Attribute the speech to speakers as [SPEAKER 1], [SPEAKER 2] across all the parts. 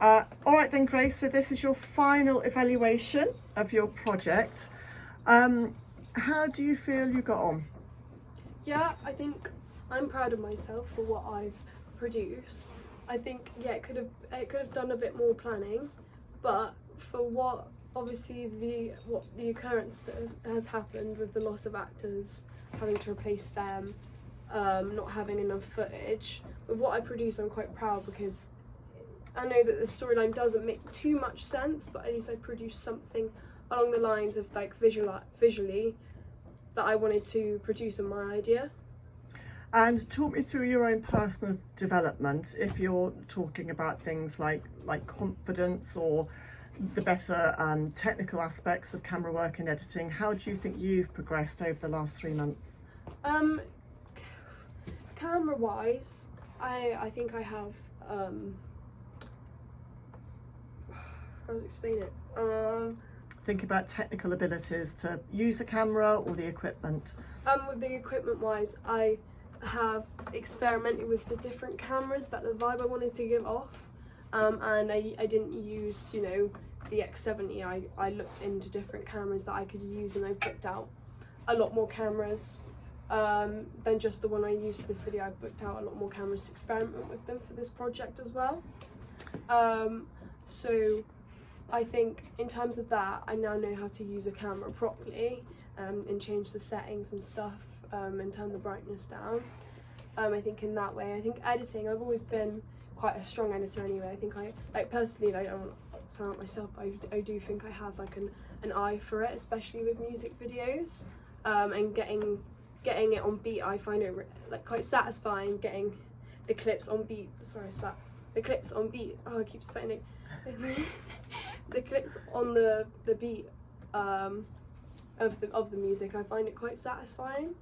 [SPEAKER 1] All right then, Grace, so this is your final evaluation of your project. How do you feel you got on?
[SPEAKER 2] Yeah, I think I'm proud of myself for what I've produced. I think it could have done a bit more planning, but for what obviously the occurrence that has happened with the loss of actors, having to replace them, not having enough footage, with what I produce, I'm quite proud because I know that the storyline doesn't make too much sense, but at least I produced something along the lines of like visually that I wanted to produce in my idea.
[SPEAKER 1] And talk me through your own personal development, if you're talking about things like confidence or the better technical aspects of camera work and editing. How do you think you've progressed over the last 3 months?
[SPEAKER 2] Camera wise, I think I have how to explain it.
[SPEAKER 1] Think about technical abilities to use a camera or the equipment.
[SPEAKER 2] With the equipment wise, I have experimented with the different cameras that the vibe I wanted to give off, and I didn't use, you know, the X70. I looked into different cameras that I could use, and I booked out a lot more cameras than just the one I used for this video. I booked out a lot more cameras to experiment with them for this project as well. So I think in terms of that, I now know how to use a camera properly and change the settings and stuff and turn the brightness down. I think in that way, I think editing, I've always been quite a strong editor anyway. I think personally, I don't want to sound like myself, but I do think I have like an eye for it, especially with music videos, and getting it on beat. I find it like quite satisfying getting the clips on beat. Sorry, I spat. The clips on beat. Oh, I keep spitting it. The clips on the beat of the music. I find it quite satisfying.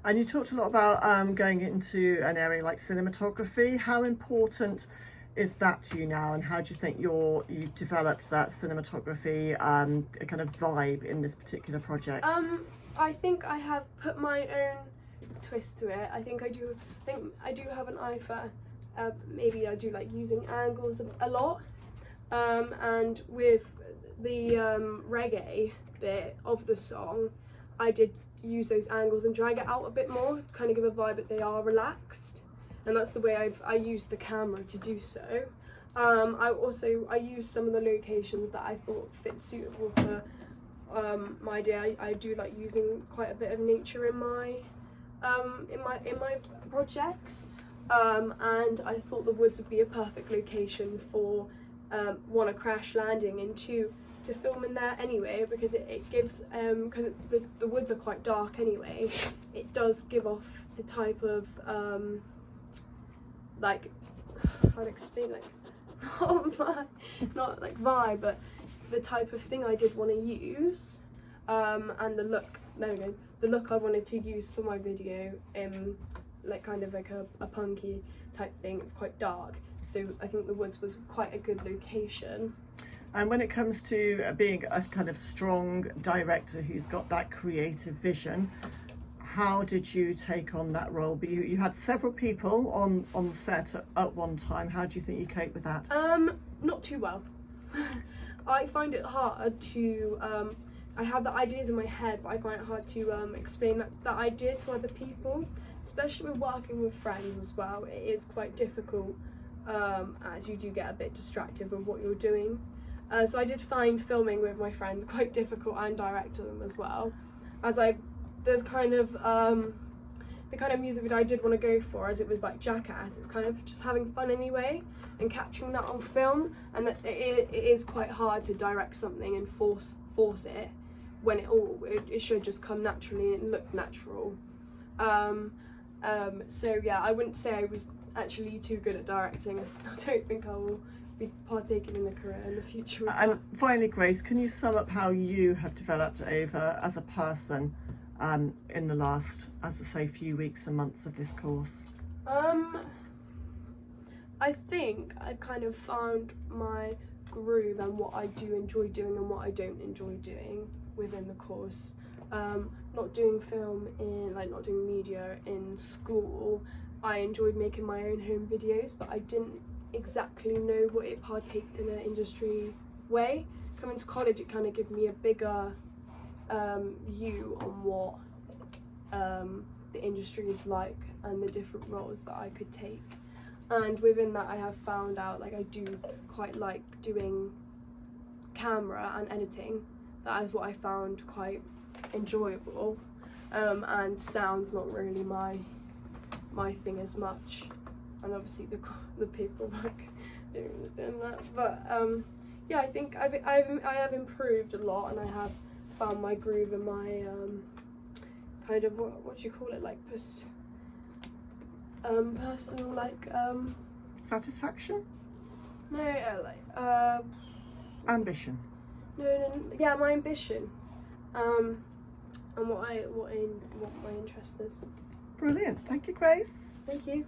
[SPEAKER 1] And you talked a lot about going into an area like cinematography. How important is that to you now, and how do you think you've developed that cinematography kind of vibe in this particular project?
[SPEAKER 2] I think I have put my own twist to it. I think I do have an eye for maybe I do like using angles a lot, and with the reggae bit of the song, I did use those angles and drag it out a bit more to kind of give a vibe that they are relaxed, and that's the way I used the camera to do so. I used some of the locations that I thought fit suitable for my idea. I do like using quite a bit of nature in my projects, and I thought the woods would be a perfect location for one, a crash landing, and two, to film in there anyway, because it gives because the woods are quite dark anyway, it does give off the type of like, how to explain, like not like vibe, but the type of thing I did want to use, and the look, there we go, the look I wanted to use for my video, like kind of like a punky type thing. It's quite dark, so I think the woods was quite a good location.
[SPEAKER 1] And when it comes to being a kind of strong director who's got that creative vision, how did you take on that role? But you had several people on set at one time. How do you think you cope with that?
[SPEAKER 2] Not too well. I find it hard to I have the ideas in my head, but I find it hard to explain that idea to other people, especially with working with friends as well. It is quite difficult, as you do get a bit distracted with what you're doing. So I did find filming with my friends quite difficult, and directing them as well, as the kind of music video I did want to go for, as it was like Jackass, it's kind of just having fun anyway, and capturing that on film, and that it is quite hard to direct something and force it when it should just come naturally and look natural. So yeah, I wouldn't say I was actually too good at directing. I don't think I will be partaking in the career in the future.
[SPEAKER 1] And finally, Grace, can you sum up how you have developed over as a person in the last, as I say, few weeks and months of this course?
[SPEAKER 2] I think I've kind of found my groove and what I do enjoy doing and what I don't enjoy doing within the course. Not doing film not doing media in school, I enjoyed making my own home videos, but I didn't exactly know what it partaked in an industry way. Coming to college, it kind of gave me a bigger view on what the industry is like and the different roles that I could take. And within that, I have found out like I do quite like doing camera and editing. That is what I found quite enjoyable, and sound's not really my thing as much, and obviously the paperwork doing that. But yeah, I think I have improved a lot, and I have found my groove and my kind of what do you call it, like personal like
[SPEAKER 1] Satisfaction?
[SPEAKER 2] no
[SPEAKER 1] Ambition?
[SPEAKER 2] no, yeah, my ambition, and what my interest is.
[SPEAKER 1] Brilliant. Thank you, Grace.
[SPEAKER 2] Thank you.